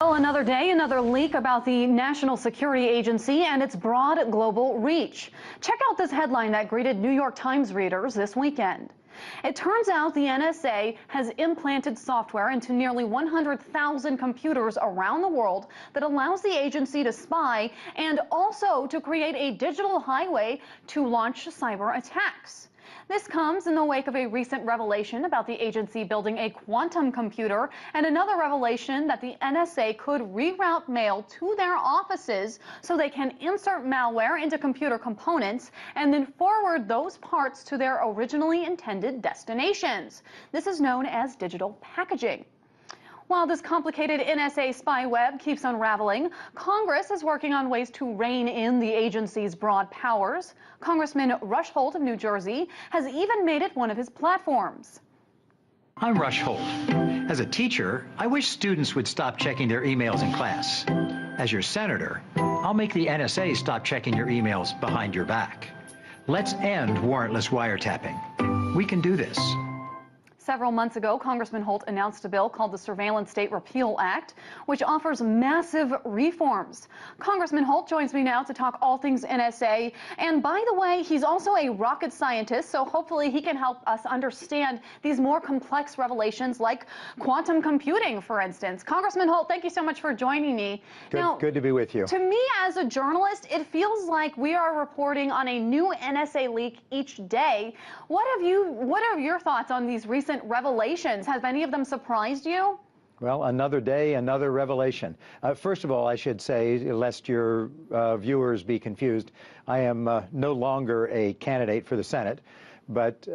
Well, another day, another leak about the National Security Agency and its broad global reach. Check out this headline that greeted New York Times readers this weekend. It turns out the NSA has implanted software into nearly 100,000 computers around the world that allows the agency to spy and also to create a digital highway to launch cyber attacks. This comes in the wake of a recent revelation about the agency building a quantum computer and another revelation that the NSA could reroute mail to their offices so they can insert malware into computer components and then forward those parts to their originally intended destinations. This is known as digital packaging. While this complicated NSA spy web keeps unraveling, Congress is working on ways to rein in the agency's broad powers. Congressman Rush Holt of New Jersey has even made it one of his platforms. I'm Rush Holt. As a teacher, I wish students would stop checking their emails in class. As your senator, I'll make the NSA stop checking your emails behind your back. Let's end warrantless wiretapping. We can do this. Several months ago, Congressman Holt announced a bill called the Surveillance State Repeal Act, which offers massive reforms. Congressman Holt joins me now to talk all things NSA. And by the way, he's also a rocket scientist, so hopefully he can help us understand these more complex revelations like quantum computing, for instance. Congressman Holt, thank you so much for joining me. Good to be with you. To me, as a journalist, it feels like we are reporting on a new NSA leak each day. What are your thoughts on these recent revelations? Have any of them surprised you? Well, another day, another revelation. First of all, I should say, lest your viewers be confused, I am no longer a candidate for the Senate, but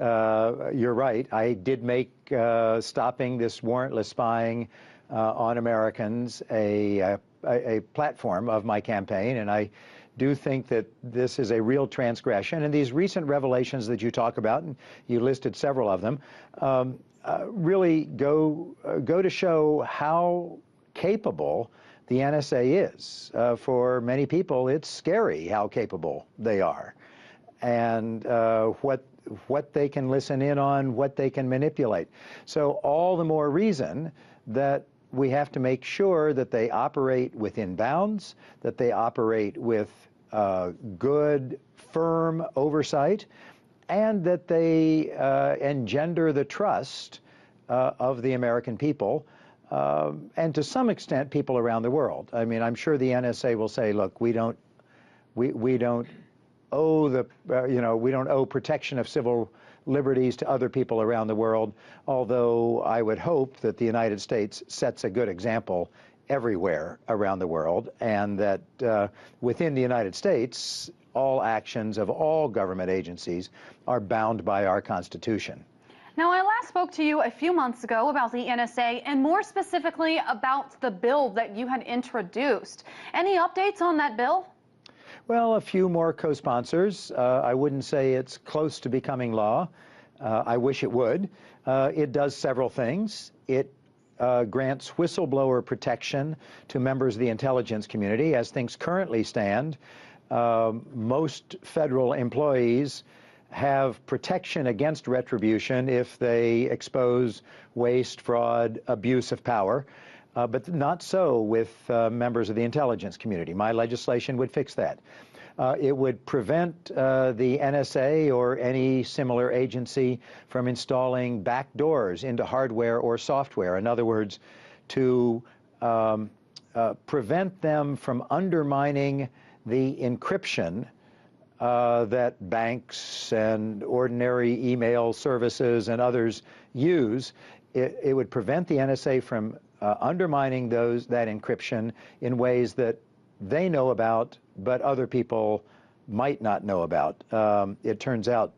you're right. I did make stopping this warrantless spying on Americans a platform of my campaign, and I do think that this is a real transgression. And these recent revelations that you talk about, and you listed several of them, really go to show how capable the NSA is. For many people, it's scary how capable they are, and what they can listen in on, what they can manipulate. So all the more reason that we have to make sure that they operate within bounds, that they operate with good, firm oversight, and that they engender the trust of the American people, and to some extent people around the world. I mean, I'm sure the NSA will say, look, we don't owe we don't owe protection of civil liberties to other people around the world, although I would hope that the United States sets a good example everywhere around the world, and that within the United States, all actions of all government agencies are bound by our Constitution. Now, I last spoke to you a few months ago about the NSA, and more specifically about the bill that you had introduced. Any updates on that bill? Well, a few more co-sponsors. I wouldn't say it's close to becoming law. I wish it would. It does several things. It grants whistleblower protection to members of the intelligence community. As things currently stand, most federal employees have protection against retribution if they expose waste, fraud, abuse of power. But not so with members of the intelligence community. My legislation would fix that. It would prevent the NSA or any similar agency from installing backdoors into hardware or software. In other words, to prevent them from undermining the encryption that banks and ordinary email services and others use. It would prevent the NSA from undermining that encryption in ways that they know about, but other people might not know about. It turns out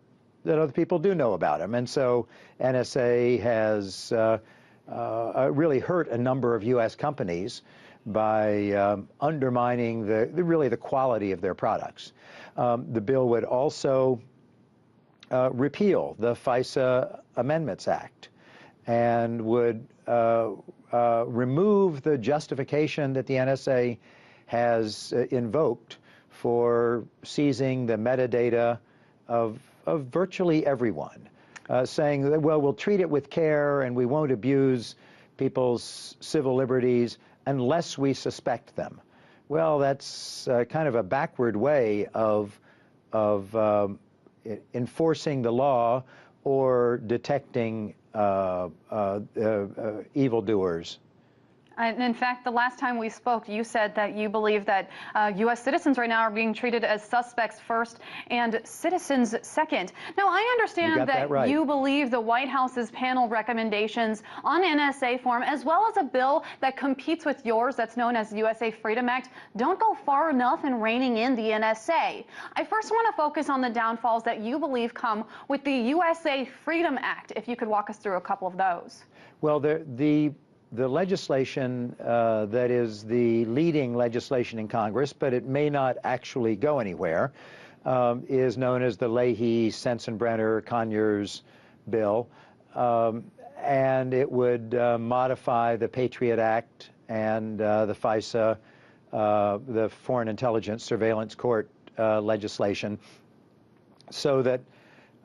that other people do know about them, and so NSA has really hurt a number of U.S. companies by undermining the quality of their products. The bill would also repeal the FISA Amendments Act, and would remove the justification that the NSA has invoked for seizing the metadata of virtually everyone, saying that, well, we'll treat it with care and we won't abuse people's civil liberties unless we suspect them. Well, that's kind of a backward way of enforcing the law or detecting evildoers. And in fact, the last time we spoke, you said that you believe that U.S. citizens right now are being treated as suspects first and citizens second. Now, I understand that right. You believe the White House's panel recommendations on NSA form, as well as a bill that competes with yours that's known as the USA Freedom Act, don't go far enough in reining in the NSA. I first want to focus on the downfalls that you believe come with the USA Freedom Act, if you could walk us through a couple of those. Well, the legislation that is the leading legislation in Congress, but it may not actually go anywhere, is known as the Leahy, Sensenbrenner, Conyers bill, and it would modify the Patriot Act and the FISA, the Foreign Intelligence Surveillance Court legislation, so that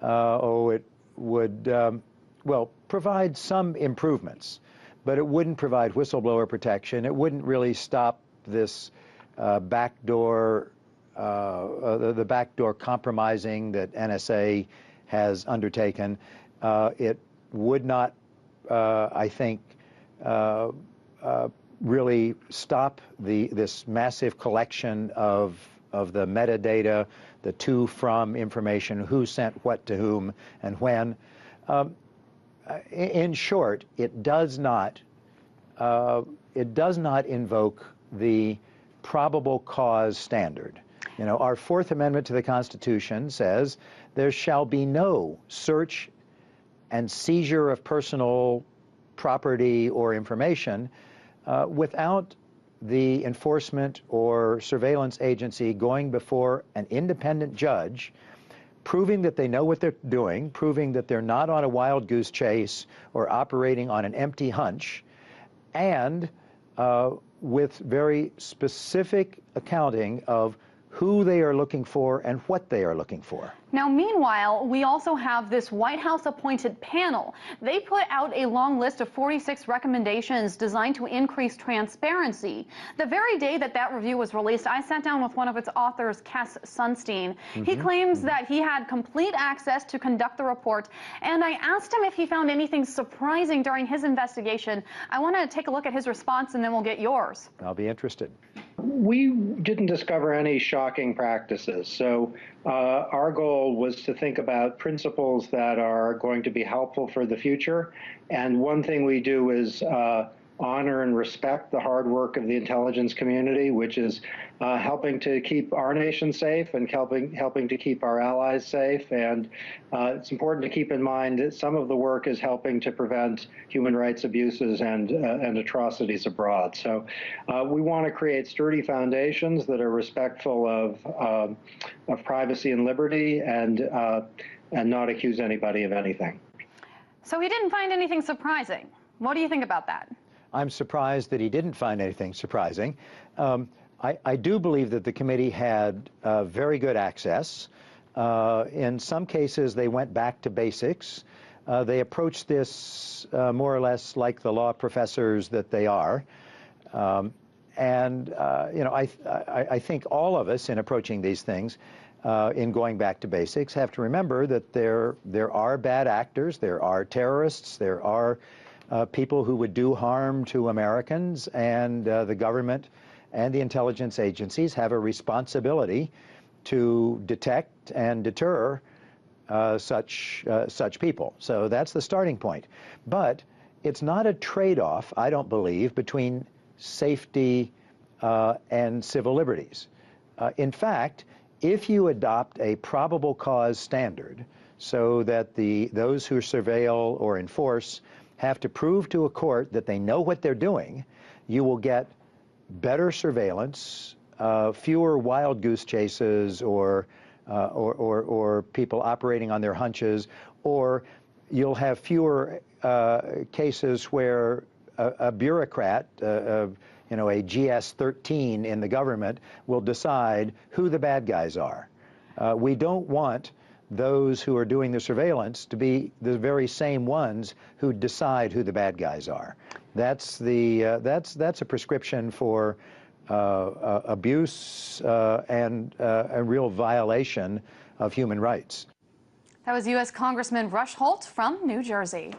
it would well, provide some improvements. But it wouldn't provide whistleblower protection. It wouldn't really stop this backdoor, the backdoor compromising that NSA has undertaken. It would not, I think, really stop this massive collection of the metadata, the to, from information, who sent what to whom and when. In short, it does not invoke the probable cause standard. You know, our Fourth Amendment to the Constitution says there shall be no search and seizure of personal property or information without the enforcement or surveillance agency going before an independent judge, proving that they know what they're doing, proving that they're not on a wild goose chase or operating on an empty hunch, and with very specific accounting of who they are looking for and what they are looking for. Now, meanwhile, we also have this White House-appointed panel. They put out a long list of 46 recommendations designed to increase transparency. The very day that that review was released, I sat down with one of its authors, Cass Sunstein. He claims that he had complete access to conduct the report, and I asked him if he found anything surprising during his investigation. I want to take a look at his response, and then we'll get yours. I'll be interested. We didn't discover any shocking practices. So our goal was to think about principles that are going to be helpful for the future. And one thing we do is honor and respect the hard work of the intelligence community, which is helping to keep our nation safe and helping to keep our allies safe. And it's important to keep in mind that some of the work is helping to prevent human rights abuses and atrocities abroad. So we want to create sturdy foundations that are respectful of privacy and liberty and not accuse anybody of anything. So he didn't find anything surprising. What do you think about that? I'm surprised that he didn't find anything surprising. I do believe that the committee had very good access. In some cases, they went back to basics. They approached this more or less like the law professors that they are. You know, I think all of us in approaching these things, in going back to basics, have to remember that there are bad actors, there are terrorists, there are people who would do harm to Americans, and the government and the intelligence agencies have a responsibility to detect and deter such people. So that's the starting point. But it's not a trade-off, I don't believe, between safety and civil liberties. In fact, if you adopt a probable cause standard so that those who surveil or enforce have to prove to a court that they know what they're doing, you will get better surveillance, fewer wild goose chases or people operating on their hunches, or you'll have fewer cases where a bureaucrat, you know, a GS-13 in the government will decide who the bad guys are. We don't want those who are doing the surveillance to be the very same ones who decide who the bad guys are. That's a prescription for abuse and a real violation of human rights. That was U.S. Congressman Rush Holt from New Jersey.